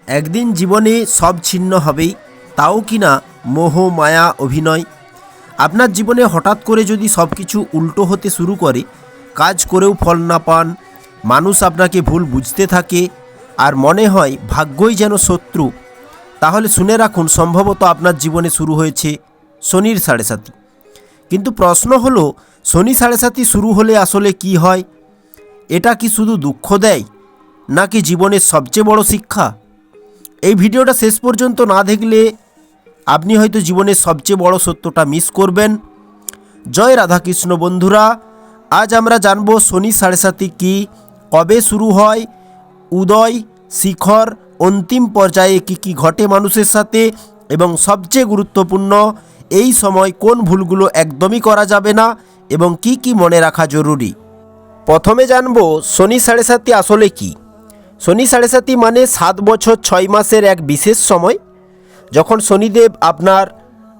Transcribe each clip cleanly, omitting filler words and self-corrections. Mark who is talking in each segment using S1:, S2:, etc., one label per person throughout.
S1: একদিন জীবনে সব ছিন্ন হবেই, তাও কিনা মোহ মায়া অভিনয়। আপনার জীবনে হঠাৎ করে যদি সব কিছু উল্টো হতে শুরু করে, কাজ করেও ফল না পান, মানুষ আপনাকে ভুল বুঝতে থাকে আর মনে হয় ভাগ্যই যেন শত্রু, তাহলে শুনে রাখুন সম্ভবত আপনার জীবনে শুরু হয়েছে শনির সাড়ে সাতি। কিন্তু প্রশ্ন হলো, শনি সাড়ে সাতি শুরু হলে আসলে কি হয়? এটা কি শুধু দুঃখ দেয়, নাকি জীবনের সবচেয়ে বড় শিক্ষা? এই ভিডিওটা শেষ পর্যন্ত না দেখলে আপনি হয়তো জীবনের সবচেয়ে বড় সত্যটা মিস করবেন। জয় রাধাকৃষ্ণ বন্ধুরা, আজ আমরা জানব শনি সাড়ে সাতি কী, কবে শুরু হয়, উদয়, শিখর, অন্তিম পর্যায়ে কী কী ঘটে মানুষের সাথে, এবং সবচেয়ে গুরুত্বপূর্ণ এই সময় কোন ভুলগুলো একদমই করা যাবে না এবং কি কি মনে রাখা জরুরি। প্রথমে জানব শনি সাড়ে সাতি আসলে কী। শনি সাড়ে সাতি মানে 7 বছর 6 মাসের এক বিশেষ সময়, যখন শনিদেব আপনার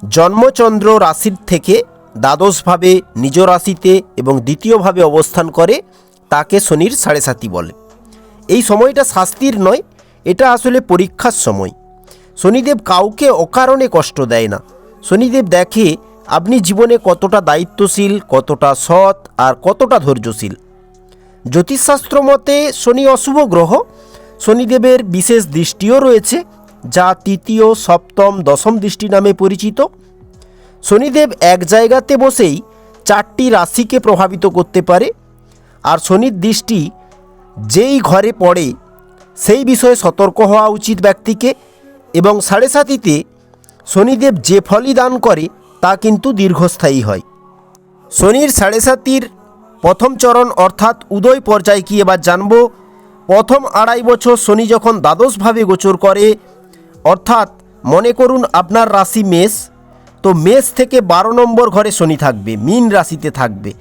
S1: জন্মচন্দ্র রাশির থেকে দ্বাদশভাবে নিজ রাশিতে এবং দ্বিতীয়ভাবে অবস্থান করে, তাকে শনির সাড়ে সাতি বলে। এই সময়টা শাস্তির নয়, এটা আসলে পরীক্ষার সময়। শনিদেব কাউকে অকারণে কষ্ট দেয় না। শনিদেব দেখে আপনি জীবনে কতটা দায়িত্বশীল, কতটা সৎ আর কতটা ধৈর্যশীল। জ্যোতিষশাস্ত্র মতে শনি অশুভ গ্রহ। শনিদেবের বিশেষ দৃষ্টিও রয়েছে, যা তৃতীয়, সপ্তম, দশম দৃষ্টি নামে পরিচিত। শনিদেব এক জায়গাতে বসেই 4টি রাশিকে প্রভাবিত করতে পারে, আর শনির দৃষ্টি যেই ঘরে পড়ে সেই বিষয়ে সতর্ক হওয়া উচিত ব্যক্তিকে। এবং সাড়ে সাতিতে শনিদেব যে ফলই দান করে তা কিন্তু দীর্ঘস্থায়ী হয়। শনির সাড়ে সাতির প্রথম চরণ অর্থাৎ উদয় পর্যায় কি এবার জানব। প্রথম 2.5 বছর শনি যখন দ্বাদশভাবে গোচর করে, অর্থাৎ মনে করুন আপনার রাশি মেষ, তো মেষ থেকে 12 নম্বর ঘরে শনি থাকবে, মীন রাশিতে থাকবে,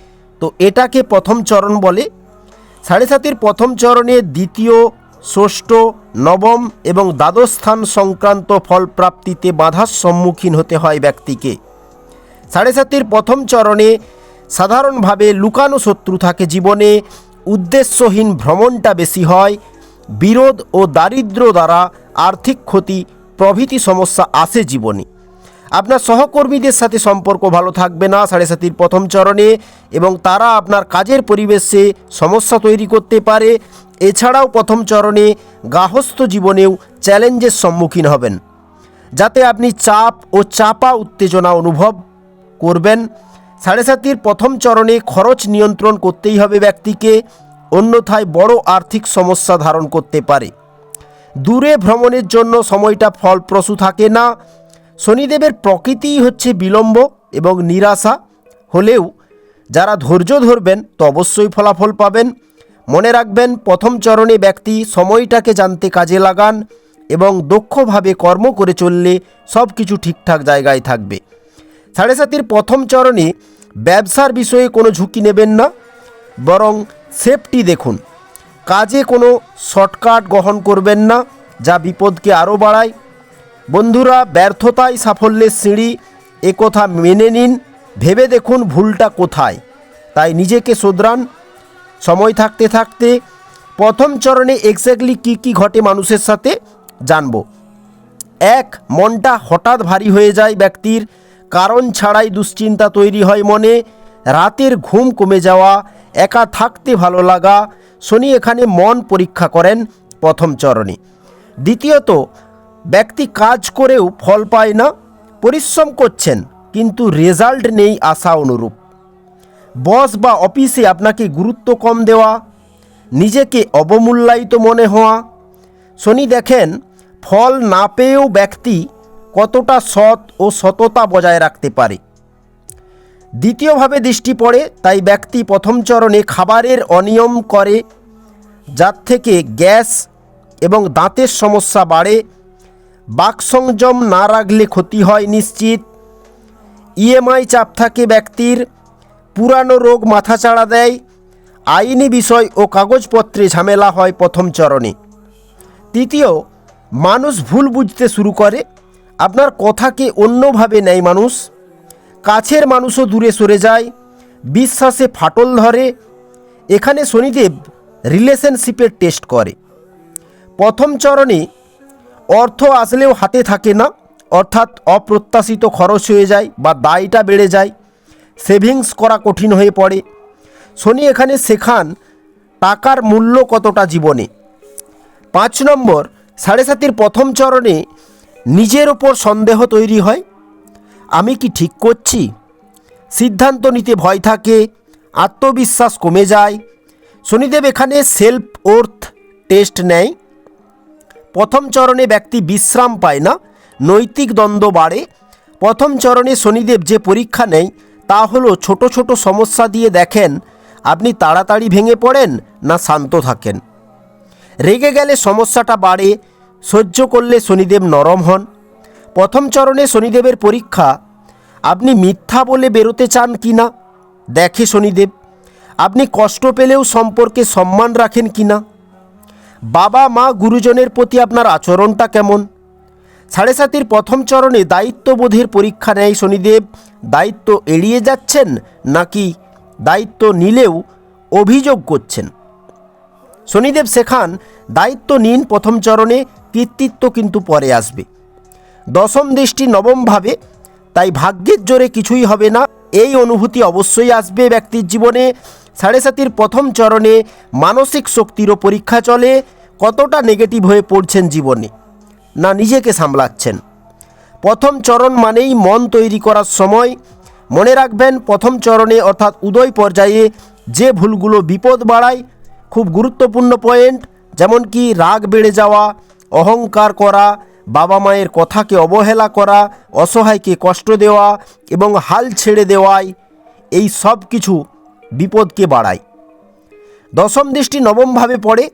S1: তো এটাকে প্রথম চরণ বলে। সাড়ে সাতির প্রথম চরণে দ্বিতীয়, ষষ্ঠ, নবম এবং দ্বাদশ স্থান সংক্রান্ত ফল প্রাপ্তিতে বাধার সম্মুখীন হতে হয় ব্যক্তিকে। সাড়ে সাতির প্রথম চরণে সাধারণভাবে লুকানো শত্রু থাকে জীবনে, উদ্দেশ্যহীন ভ্রমণটা বেশি হয়, বিরোধ ও দারিদ্র্য দ্বারা আর্থিক ক্ষতি প্রভৃতি সমস্যা আসে জীবনে। আপনার সহকর্মীদের সাথে সম্পর্ক ভালো থাকবে না সাড়ে সাতির প্রথম চরণে, এবং তারা আপনার কাজের পরিবেশে সমস্যা তৈরি করতে পারে। এছাড়াও প্রথম চরণে গার্হস্থ্য জীবনেও চ্যালেঞ্জের সম্মুখীন হবেন, যাতে আপনি চাপ ও চাপা উত্তেজনা অনুভব করবেন। সাড়ে সাতির প্রথম চরণে খরচ নিয়ন্ত্রণ করতেই হবে ব্যক্তিকে, অন্যথায় বড় আর্থিক সমস্যা ধারণ করতে পারে। দূরে ভ্রমণের জন্য সময়টা ফলপ্রসূ থাকে না। শনিদেবের প্রকৃতিই হচ্ছে বিলম্ব এবং নিরাশা, হলেও যারা ধৈর্য ধরবেন তো অবশ্যই ফলাফল পাবেন। মনে রাখবেন, প্রথম চরণে ব্যক্তি সময়টাকে জানতে কাজে লাগান এবং দক্ষভাবে কর্ম করে চললে সব কিছু ঠিকঠাক জায়গায় থাকবে। সাড়ে সাতির প্রথম চরণে ব্যবসার বিষয়ে কোনো ঝুঁকি নেবেন না, বরং সেফটি দেখুন। কাজে কোনো শর্টকাট গ্রহণ করবেন না, যা বিপদকে আরও বাড়ায়। বন্ধুরা, ব্যর্থতাই সাফল্যের সিঁড়ি, একথা মেনে নিন। ভেবে দেখুন ভুলটা কোথায়, তাই নিজেকে শোধরান। সময় থাকতে থাকতে প্রথম চরণে এক্স্যাক্টলি কী কী ঘটে মানুষের সাথে জানব। 1. মনটা হঠাৎ ভারী হয়ে যায় ব্যক্তির, কারণ ছাড়াই দুশ্চিন্তা তৈরি হয় মনে। রাতের ঘুম কমে যাওয়া, একা থাকতে ভালো লাগা। শনি এখানে মন পরীক্ষা করেন প্রথম চরণে। দ্বিতীয়ত, ব্যক্তি কাজ করেও ফল পায় না, পরিশ্রম করছেন কিন্তু রেজাল্ট নেই আশা অনুরূপ। বস বা অফিসে আপনাকে গুরুত্ব কম দেওয়া, নিজেকে অবমূল্যায়িত মনে হওয়া। শনি দেখেন ফল না পেয়েও ব্যক্তি কতটা সৎ ও সততা বজায় রাখতে পারে। দ্বিতীয়ভাবে দৃষ্টি পড়ে, তাই ব্যক্তি প্রথম চরণে খাবারের অনিয়ম করে, যার থেকে গ্যাস এবং দাঁতের সমস্যা বাড়ে। বাকসংযম না রাখলে ক্ষতি হয় নিশ্চিত। ইএমআই চাপ থাকে ব্যক্তির, পুরানো রোগ মাথাচাড়া দেয়। আইনি বিষয় ও কাগজপত্রে ঝামেলা হয় প্রথম চরণে। তৃতীয়, মানুষ ভুল বুঝতে শুরু করে, আপনার কথাকে অন্যভাবে নেয় মানুষ। কাছের মানুষও দূরে সরে যায়, বিশ্বাসে ফাটল ধরে। এখানে শনিদেব রিলেশনশিপের টেস্ট করে। প্রথম চরণে অর্থ আসলেও হাতে থাকে না, অর্থাৎ অপ্রত্যাশিত খরচ হয়ে যায় বা দায়টা বেড়ে যায়, সেভিংস করা কঠিন হয়ে পড়ে। শনি এখানে শেখান টাকার মূল্য কতটা জীবনে। 5 নম্বর, 7.5 প্রথম চরণে নিজের ওপর সন্দেহ তৈরি হয়। আমি কি ঠিক করছি? সিদ্ধান্ত নিতে ভয় থাকে, আত্মবিশ্বাস কমে যায়। শনিদেব এখানে সেলফ ওর্থ টেস্ট নেয়। প্রথম চরণে ব্যক্তি বিশ্রাম পায় না, নৈতিক দ্বন্দ্ব বাড়ে। প্রথম চরণে শনিদেব যে পরীক্ষা নেয় তা হলো ছোট ছোট সমস্যা দিয়ে দেখেন আপনি তাড়াতাড়ি ভেঙে পড়েন না শান্ত থাকেন। রেগে গেলে সমস্যাটা বাড়ে, সহ্য করলে শনিদেব নরম হন। প্রথম চরণে শনিদেবের পরীক্ষা আপনি মিথ্যা বলে বেরোতে চান কি না দেখে শনিদেব। আপনি কষ্ট পেলেও সম্পর্কে সম্মান রাখেন কি না। বাবা মা গুরুজনের প্রতি আপনার আচরণটা কেমন। 7.5 প্রথম চরণে দায়িত্ববোধের পরীক্ষা নেয় শনিদেব। দায়িত্ব এড়িয়ে যাচ্ছেন নাকি দায়িত্ব নিলেও অভিযোগ করছেন। শনিদেব শেখান দায়িত্ব নিন প্রথম চরণে, কৃতিত্ব কিন্তু পরে আসবে। দশম দৃষ্টি নবম ভাবে, তাই ভাগ্যের জোরে কিছুই হবে না, এই অনুভূতি অবশ্যই আসবে ব্যক্তির জীবনে। 7.5 প্রথম চরণে মানসিক শক্তিরও পরীক্ষা চলে, কতটা নেগেটিভ হয়ে পড়ছেন জীবনে না নিজেকে সামলাচ্ছেন। প্রথম চরণ মানেই মন তৈরি করার সময়। মনে রাখবেন প্রথম চরণে অর্থাৎ উদয় পর্যায়ে যে ভুলগুলো বিপদ বাড়ায়, খুব গুরুত্বপূর্ণ পয়েন্ট, যেমন কি রাগ বেড়ে যাওয়া, অহংকার করা, বাবা মায়ের কথাকে অবহেলা করা, অসহায়কে কষ্ট দেওয়া এবং হাল ছেড়ে দেওয়াই এই সব কিছু বিপদকে বাড়ায়। দশম দৃষ্টি নবমভাবে পড়ে,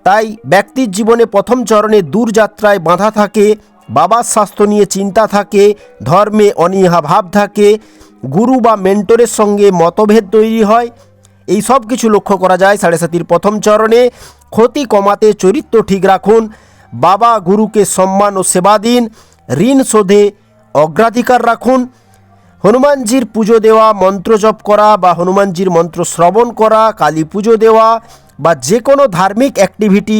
S1: তাই ব্যক্তির জীবনে প্রথম চরণে দূরযাত্রায় বাধা থাকে, বাবার স্বাস্থ্য নিয়ে চিন্তা থাকে, ধর্মে অনীহা ভাব থাকে, গুরু বা মেন্টরের সঙ্গে মতভেদ তৈরি হয়। এই সব কিছু লক্ষ্য করা যায় 7.5 প্রথম চরণে। ক্ষতি কমাতে চরিত্র ঠিক রাখুন, বাবা গুরুকে সম্মান ও সেবা দিন, ঋণ শোধে অগ্রাধিকার রাখুন। হনুমানজির পুজো দেওয়া, মন্ত্র জপ করা বা হনুমানজির মন্ত্র শ্রবণ করা, কালী পুজো দেওয়া বা যে কোনো ধার্মিক অ্যাক্টিভিটি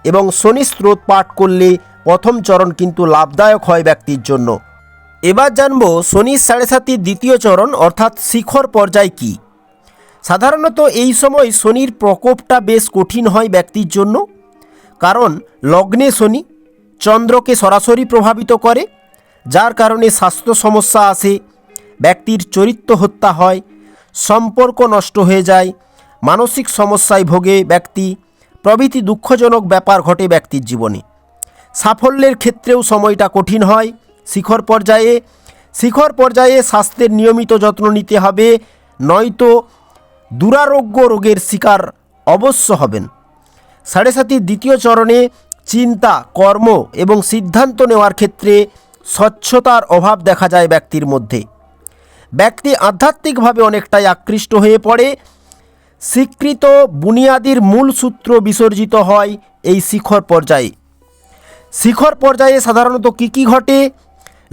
S1: এবং শনি স্তোত্র পাঠ করলে প্রথম চরণ কিন্তু লাভদায়ক হয় ব্যক্তির জন্য। এবার জানব শনির 7.5 দ্বিতীয় চরণ অর্থাৎ শিখর পর্যায় কি। সাধারণত এই সময় শনির প্রকোপটা বেশ কঠিন হয় ব্যক্তির জন্য, কারণ লগ্নে শনি চন্দ্রকে সরাসরি প্রভাবিত করে, যার কারণে স্বাস্থ্য সমস্যা আসে, ব্যক্তির চরিত্র হত্যা হয়, সম্পর্ক নষ্ট হয়ে যায়, মানসিক সমস্যায় ভোগে ব্যক্তি প্রভৃতি দুঃখজনক ব্যাপার ঘটে ব্যক্তির জীবনে। সাফল্যের ক্ষেত্রেও সময়টা কঠিন হয়। শিখর পর্যায়ে স্বাস্থ্যের নিয়মিত যত্ন নিতে হবে, নয়তো দুরারোগ্য রোগের শিকার অবশ্য হবেন। 7.5 দ্বিতীয় চরণে চিন্তা, কর্ম এবং সিদ্ধান্ত নেওয়ার ক্ষেত্রে স্বচ্ছতার অভাব দেখা যায় ব্যক্তির মধ্যে। ব্যক্তি আধ্যাত্মিকভাবে অনেকটাই আকৃষ্ট হয়ে পড়ে। স্বীকৃত বুনিয়াদির মূল সূত্র বিসর্জিত হয় এই শিখর পর্যায়ে। শিখর পর্যায়ে সাধারণত কী ঘটে?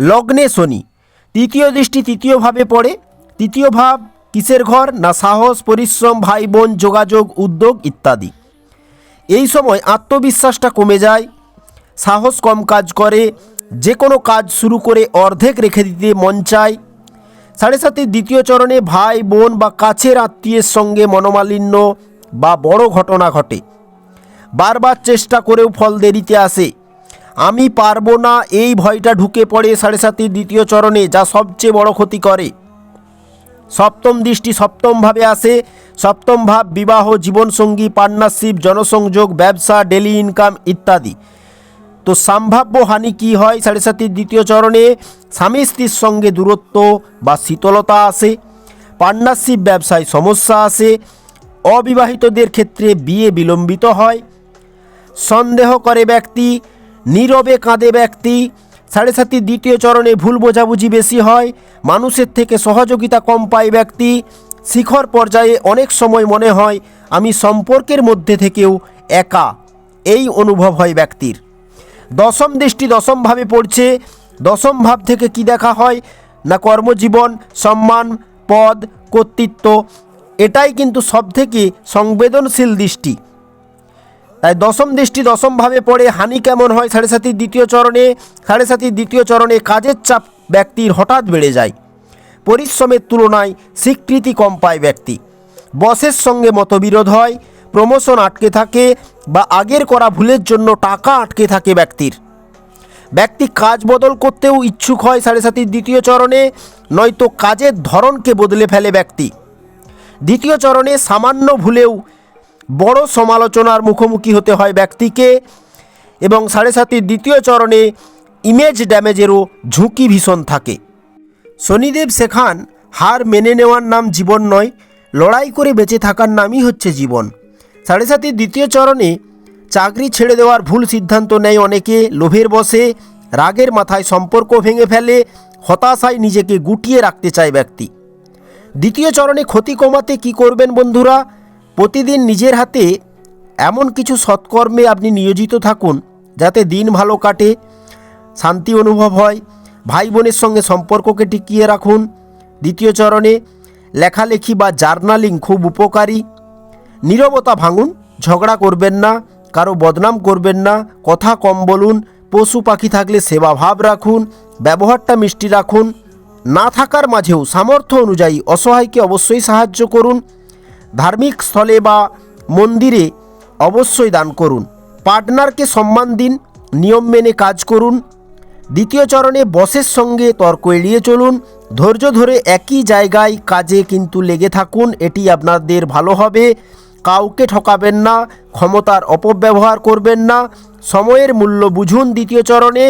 S1: লগ্নে শনি, তৃতীয় দৃষ্টি তৃতীয় ভাবে পড়ে। তৃতীয় ভাব কিসের ঘর? না সাহস, পরিশ্রম, ভাই বোন, যোগাযোগ, উদ্যোগ ইত্যাদি। এই সময় আত্মবিশ্বাসটা কমে যায়, সাহস কম কাজ করে, যে কোনো কাজ শুরু করে অর্ধেক রেখে দিতে মন চায়। 7.5 দ্বিতীয় চরণে ভাই বোন বা কাছের আত্মীয়ের সঙ্গে মনোমালিন্য বা বড় ঘটনা ঘটে। বারবার চেষ্টা করেও ফল দেরিতে আসে। আমি পারবো না এই ভয়টা ঢুকে পড়ে 7.5 দ্বিতীয় চরণে, যা সবচেয়ে বড় ক্ষতি করে। সপ্তম দৃষ্টি সপ্তম ভাবে আসে। সপ্তম ভাব বিবাহ, জীবনসঙ্গী, পার্টনারশিপ, জনসংযোগ, ব্যবসা, ডেলি ইনকাম ইত্যাদি। তো সম্ভাব্য হানি কি হয় 7.5 দ্বিতীয় চরণে? স্বামী স্ত্রীর সঙ্গে দূরত্ব বা শীতলতা আসে, পার্টনারশিপ ব্যবসায় সমস্যা আসে, অবিবাহিতদের ক্ষেত্রে বিয়ে বিলম্বিত হয়, সন্দেহ করে ব্যক্তি, নীরবে কাঁদে ব্যক্তি। 7.5 দ্বিতীয় চরণে ভুল বোঝাবুঝি বেশি হয়, মানুষের থেকে সহযোগিতা কম পায় ব্যক্তি। শিখর পর্যায়ে অনেক সময় মনে হয় আমি সম্পর্কের মধ্যে থেকেও একা, এই অনুভব হয় ব্যক্তির। দশম দৃষ্টি দশম ভাবে পড়ছে। দশম ভাব থেকে কি দেখা হয়? না কর্মজীবন, সম্মান, পদ, কর্তৃত্ব, এটাই কিন্তু সবথেকে সংবেদনশীল দৃষ্টি। তাই দশম দৃষ্টি দশমভাবে পড়ে হানি কেমন হয় সাড়ে সাতির দ্বিতীয় চরণে? সাড়ে সাতির দ্বিতীয় চরণে কাজের চাপ ব্যক্তির হঠাৎ বেড়ে যায়, পরিশ্রমের তুলনায় স্বীকৃতি কম পায় ব্যক্তি, বসের সঙ্গে মতবিরোধ হয়, প্রমোশন আটকে থাকে বা আগের করা ভুলের জন্য টাকা আটকে থাকে ব্যক্তি কাজ বদল করতেও ইচ্ছুক হয় সাড়ে সাতির দ্বিতীয় চরণে, নয়তো কাজের ধরনকে বদলে ফেলে ব্যক্তি। দ্বিতীয় চরণে সামান্য ভুলেও বড় সমালোচনার মুখোমুখি হতে হয় ব্যক্তিকে, এবং সাড়ে সাতির দ্বিতীয় চরণে ইমেজ ড্যামেজেরও ঝুঁকি ভীষণ থাকে। শনিদেব শেখান হার মেনে নেওয়ার নাম জীবন নয়, লড়াই করে বেঁচে থাকার নামই হচ্ছে জীবন। সাড়ে সাতির দ্বিতীয় চরণে চাকরি ছেড়ে দেওয়ার ভুল সিদ্ধান্ত নেয় অনেকে লোভের বশে, রাগের মাথায় সম্পর্ক ভেঙে ফেলে, হতাশায় নিজেকে গুটিয়ে রাখতে চায় ব্যক্তি। দ্বিতীয় চরণে ক্ষতি কমাতে কি করবেন বন্ধুরা? প্রতিদিন নিজের হাতে এমন কিছু সৎকর্মে আপনি নিয়োজিত থাকুন যাতে দিন ভালো কাটে, শান্তি অনুভব হয়। ভাই বোনের সঙ্গে সম্পর্ককে টিকিয়ে রাখুন। দ্বিতীয় চরণে লেখালেখি বা জার্নালিং খুব উপকারী। নীরবতা ভাঙুন, ঝগড়া করবেন না, কারো বদনাম করবেন না, কথা কম বলুন, পশু পাখি থাকলে সেবা ভাব রাখুন, ব্যবহারটা মিষ্টি রাখুন। না থাকার মাঝেও সামর্থ্য অনুযায়ী অসহায়কে অবশ্যই সাহায্য করুন। ধার্মিক স্থলে বা মন্দিরে অবশ্যই দান করুন। পার্টনারকে সম্মান দিন, নিয়ম মেনে কাজ করুন। দ্বিতীয় চরণে বসের সঙ্গে তর্ক এড়িয়ে চলুন। ধৈর্য ধরে একই জায়গায় কাজে কিন্তু লেগে থাকুন, এটি আপনাদের ভালো হবে। কাউকে ঠকাবেন না, ক্ষমতার অপব্যবহার করবেন না, সময়ের মূল্য বুঝুন। দ্বিতীয় চরণে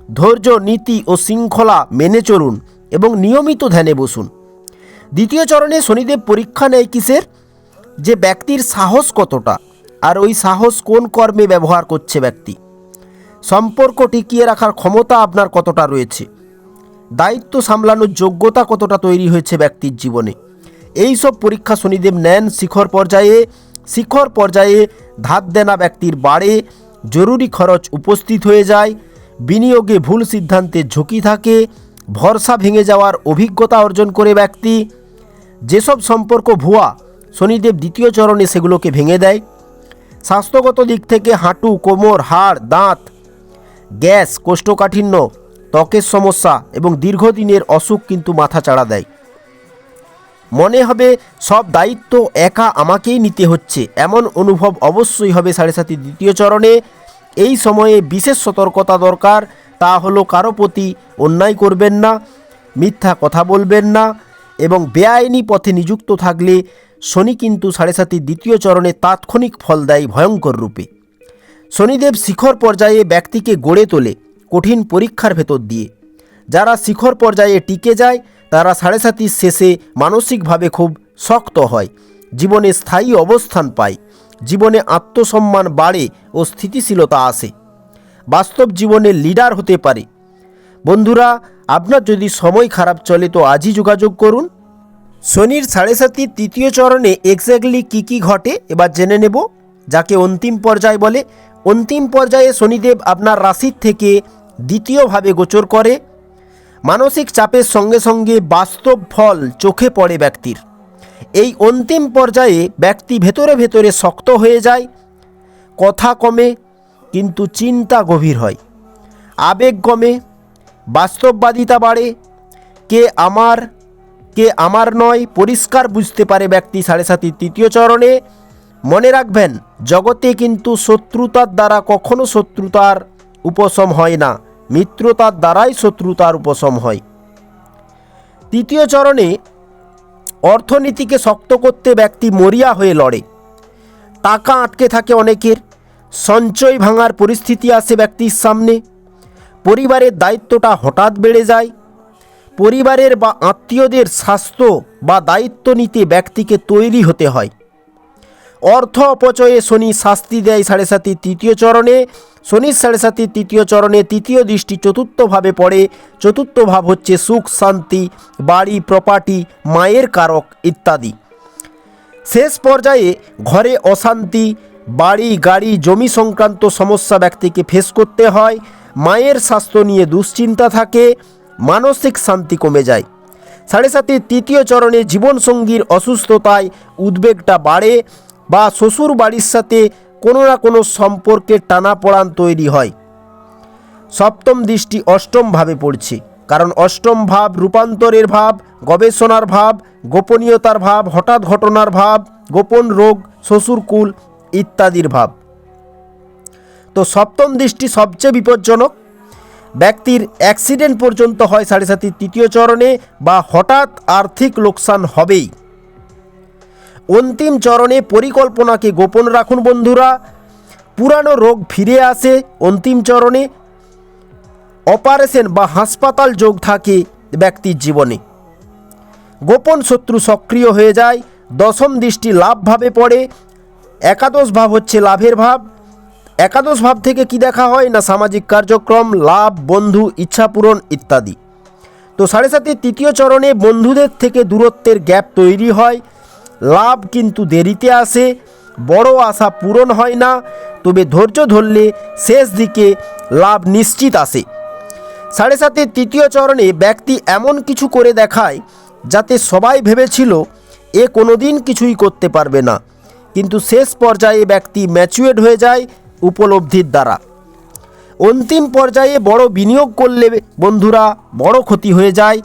S1: ধৈর্য, নীতি ও শৃঙ্খলা মেনে চলুন এবং নিয়মিত ধ্যানে বসুন। দ্বিতীয় চরণে শনিদেব পরীক্ষা নেয় কিসের? যে ব্যক্তির সাহস কতটা, আর ওই সাহস কোন কর্মে ব্যবহার করছে ব্যক্তি। সম্পর্ক টিকিয়ে রাখার ক্ষমতা আপনার কতটা রয়েছে, দায়িত্ব সামলানোর যোগ্যতা কতটা তৈরি হয়েছে ব্যক্তির জীবনে। এই সব পরীক্ষা শনিদেব নেন শিখর পর্যায়ে। শিখর পর্যায়ে ধার দেনা ব্যক্তির বাড়ে, জরুরি খরচ উপস্থিত হয়ে যায়, বিনিয়োগে ভুল সিদ্ধান্তের ঝুঁকি থাকে, ভরসা ভেঙে যাওয়ার অভিজ্ঞতা অর্জন করে ব্যক্তি। যেসব সম্পর্ক ভুয়া, শনিদেব দ্বিতীয় চরণে সেগুলোকে ভেঙে দেয়। স্বাস্থ্যগত দিক থেকে হাঁটু, কোমর, হাড়, দাঁত, গ্যাস, কোষ্ঠকাঠিন্য, ত্বকের সমস্যা এবং দীর্ঘদিনের অসুখ কিন্তু মাথাচাড়া দেয়। মনে হবে সব দায়িত্ব একা আমাকেই নিতে হচ্ছে, এমন অনুভব অবশ্যই হবে সাড়ে সাতির দ্বিতীয় চরণে। এই সময়ে বিশেষ সতর্কতা দরকার, তা হলো কারো প্রতি অন্যায় করবেন না, মিথ্যা কথা বলবেন না এবং বেআইনি পথে নিযুক্ত থাকলে শনি কিন্তু সাড়ে সাতির দ্বিতীয় চরণে তাৎক্ষণিক ফল দেয় ভয়ঙ্কর রূপে। শনিদেব শিখর পর্যায়ে ব্যক্তিকে গড়ে তোলে কঠিন পরীক্ষার ভেতর দিয়ে। যারা শিখর পর্যায়ে টিকে যায় তারা সাড়ে সাতির শেষে মানসিকভাবে খুব শক্ত হয়, জীবনে স্থায়ী অবস্থান পায়, জীবনে আত্মসম্মান বাড়ে ও স্থিতিশীলতা আসে, বাস্তব জীবনে লিডার হতে পারে। বন্ধুরা, আপনার যদি সময় খারাপ চলে তো আজই যোগাযোগ করুন। শনির সাড়ে সাতির তৃতীয় চরণে এক্স্যাক্টলি কী ঘটে এবার জেনে নেব, যাকে অন্তিম পর্যায় বলে। অন্তিম পর্যায়ে শনিদেব আপনার রাশির থেকে দ্বিতীয়ভাবে গোচর করে। মানসিক চাপের সঙ্গে সঙ্গে বাস্তব ফল চোখে পড়ে ব্যক্তির। এই অন্তিম পর্যায়ে ব্যক্তি ভেতরে ভেতরে শক্ত হয়ে যায়, কথা কমে কিন্তু চিন্তা গভীর হয়, আবেগ কমে, বাস্তববাদিতা বাড়ে, কে আমার নয় পরিষ্কার বুঝতে পারে ব্যক্তি সাড়ে সাতির তৃতীয় চরণে। মনে রাখবেন, জগতে কিন্তু শত্রুতার দ্বারা কখনো শত্রুতার উপশম হয় না, মিত্রতার দ্বারাই শত্রুতার উপশম হয়। তৃতীয় চরণে অর্থনীতিকে শক্ত করতে ব্যক্তি মরিয়া হয়ে লড়ে। টাকা আটকে থাকে অনেকের, সঞ্চয় ভাঙার পরিস্থিতি আসে ব্যক্তির সামনে। পরিবারের দায়িত্বটা হঠাৎ বেড়ে যায়। পরিবারের বা আত্মীয়দের স্বাস্থ্য বা দায়িত্ব নিতে ব্যক্তিকে তৈরি হতে হয়। অর্থ অপচয়ে শনি শাস্তি দেয় সাড়ে সাতির তৃতীয় চরণে। শনির সাড়ে সাতির তৃতীয় চরণে তৃতীয় দৃষ্টি চতুর্থভাবে পড়ে। চতুর্থ ভাব হচ্ছে সুখ, শান্তি, বাড়ি, প্রপার্টি, মায়ের কারক ইত্যাদি। শেষ পর্যায়ে ঘরে অশান্তি, বাড়ি, গাড়ি, জমি সংক্রান্ত সমস্যা ব্যক্তিকে ফেস করতে হয়। মায়ের স্বাস্থ্য নিয়ে দুশ্চিন্তা থাকে, মানসিক শান্তি কমে যায়। সাড়ে সাতির তৃতীয় চরণে জীবনসঙ্গীর অসুস্থতায় উদ্বেগটা বাড়ে বা শ্বশুর বাড়ির সাথে কোনো না কোনো সম্পর্কে টানাপোড়ান তৈরি হয়। সপ্তম দৃষ্টি অষ্টম ভাবে পড়ছে, কারণ অষ্টম ভাব রূপান্তরের ভাব, গবেষণার ভাব, গোপনীয়তার ভাব, হঠাৎ ঘটনার ভাব, গোপন রোগ, শ্বশুরকুল ইত্যাদির ভাব। তো সপ্তম দৃষ্টি সবচেয়ে বিপজ্জনক। ব্যক্তির অ্যাক্সিডেন্ট পর্যন্ত হয় সাড়ে সাতির তৃতীয় চরণে, বা হঠাৎ আর্থিক লোকসান হবেই। অন্তিম চরণে পরিকল্পনাকে গোপন রাখুন বন্ধুরা। পুরানো রোগ ফিরে আসে অন্তিম চরণে। অপারেশন বা হাসপাতাল যোগ থাকে ব্যক্তির জীবনে। গোপন শত্রু সক্রিয় হয়ে যায়। দশম দৃষ্টি লাভ ভাবে পড়ে। একাদশ ভাব হচ্ছে লাভের ভাব। একাদশ ভাব থেকে কি দেখা হয় না, সামাজিক কার্যক্রম, লাভ, বন্ধু, ইচ্ছা পূরণ ইত্যাদি। তো সাড়ে সাতির তৃতীয় চরণে বন্ধুদের থেকে দূরত্বের গ্যাপ তৈরি হয়। লাভ কিন্তু দেরিতে আসে, বড় আশা পূরণ হয় না, তবে ধৈর্য ধরলে শেষ দিকে লাভ নিশ্চিত আসে। সাড়ে সাতির তৃতীয় চরণে ব্যক্তি এমন কিছু করে দেখায় যাতে সবাই ভেবেছিল এ কোনোদিন কিছুই করতে পারবে না, কিন্তু শেষ পর্যায়ে ব্যক্তি ম্যাচুয়েড হয়ে যায় উপলব্ধির দ্বারা। অন্তিম পর্যায়ে বড় বিনিয়োগ করলে বন্ধুরা বড় ক্ষতি হয়ে যায়।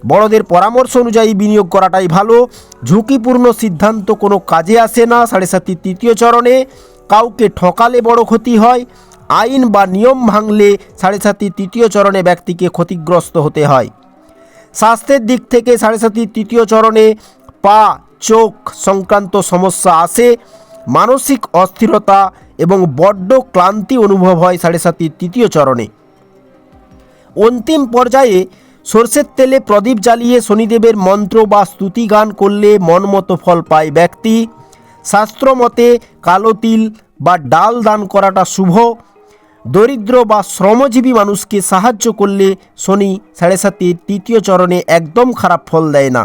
S1: বড়দের পরামর্শ অনুযায়ী বিনিয়োগ করাটাই ভালো। ঝুঁকিপূর্ণ সিদ্ধান্ত কোনো কাজে আসে না সাড়ে সাতির তৃতীয় চরণে। কাউকে ঠকালে বড় ক্ষতি হয়। আইন বা নিয়ম ভাঙলে সাড়ে সাতির তৃতীয় চরণে ব্যক্তিকে ক্ষতিগ্রস্ত হতে হয়। স্বাস্থ্যের দিক থেকে সাড়ে সাতির তৃতীয় চরণে পা, চোখ সংক্রান্ত সমস্যা আসে। মানসিক অস্থিরতা এবং বড্ড ক্লান্তি অনুভব হয় সাড়ে সাতির তৃতীয় চরণে। অন্তিম পর্যায়ে সর্ষের তেলে প্রদীপ জ্বালিয়ে শনিদেবের মন্ত্র বা স্তুতি গান করলে মনমতো ফল পায় ব্যক্তি। শাস্ত্রমতে কালো তিল বা ডাল দান করাটা শুভ। দরিদ্র বা শ্রমজীবী মানুষকে সাহায্য করলে শনি সাড়ে সাতির তৃতীয় চরণে একদম খারাপ ফল দেয় না।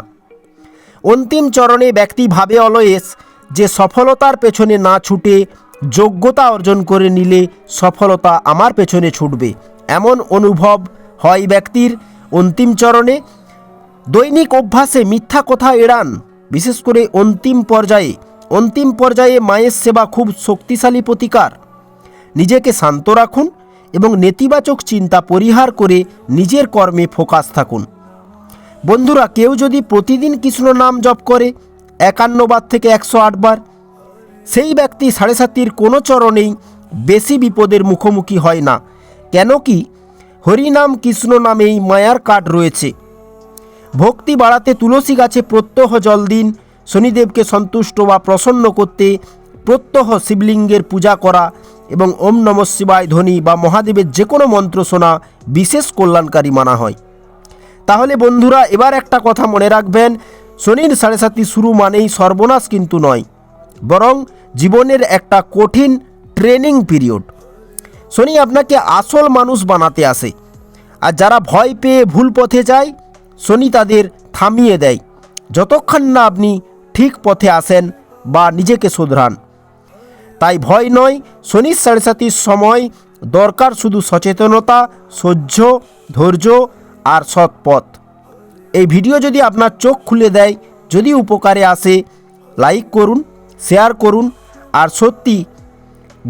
S1: অন্তিম চরণে ব্যক্তি ভাবে অলওয়েজ যে সফলতার পেছনে না ছুটে যোগ্যতা অর্জন করে নিলে সফলতা আমার পেছনে ছুটবে, এমন অনুভব হয় ব্যক্তির। অন্তিম চরণে দৈনিক অভ্যাসে মিথ্যা কথা এড়ান, বিশেষ করে অন্তিম পর্যায়ে মায়ের সেবা খুব শক্তিশালী প্রতিকার। নিজেকে শান্ত রাখুন এবং নেতিবাচক চিন্তা পরিহার করে নিজের কর্মে ফোকাস থাকুন। বন্ধুরা, কেউ যদি প্রতিদিন কৃষ্ণ নাম জপ করে 51 বার থেকে 108 বার, সেই ব্যক্তি সাড়ে সাতির কোনো চরণেই বেশি বিপদের মুখোমুখি হয় না। কেন কি হরিনাম কৃষ্ণ নামেই মায়ার কাঠ রয়েছে। ভক্তি বাড়াতে তুলসী গাছে প্রত্যহ জল দিন। শনিদেবকে সন্তুষ্ট বা প্রসন্ন করতে প্রত্যহ শিবলিঙ্গের পূজা করা এবং ওম নমঃ শিবায় ধ্বনি বা মহাদেবের যে কোনো মন্ত্র শোনা বিশেষ কল্যাণকারী মানা হয়। তাহলে বন্ধুরা, এবার একটা কথা মনে রাখবেন, শনির সাড়ে সাতি শুরু মানেই সর্বনাশ কিন্তু নয়, বরং জীবনের একটা কঠিন ট্রেনিং পিরিয়ড। শনি আপনাকে আসল মানুষ বানাতে আসে, আর যারা ভয় পেয়ে ভুল পথে যায় শনি তাদের থামিয়ে দেয়, যতক্ষণ না আপনি ঠিক পথে আসেন বা নিজেকে শোধরান। তাই ভয় নয়, শনির সাড়ে সাতির সময় দরকার শুধু সচেতনতা, সহ্য, ধৈর্য আর সৎ পথ। এই ভিডিও যদি আপনার চোখ খুলে দেয়, যদি উপকারে আসে, লাইক করুন, শেয়ার করুন, আর সত্যি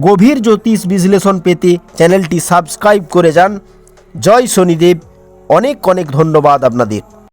S1: গভীর জ্যোতিষ বিশ্লেষণ পেতে চ্যানেলটি সাবস্ক্রাইব করে যান। জয় শনিদেব। অনেক অনেক ধন্যবাদ আপনাদের।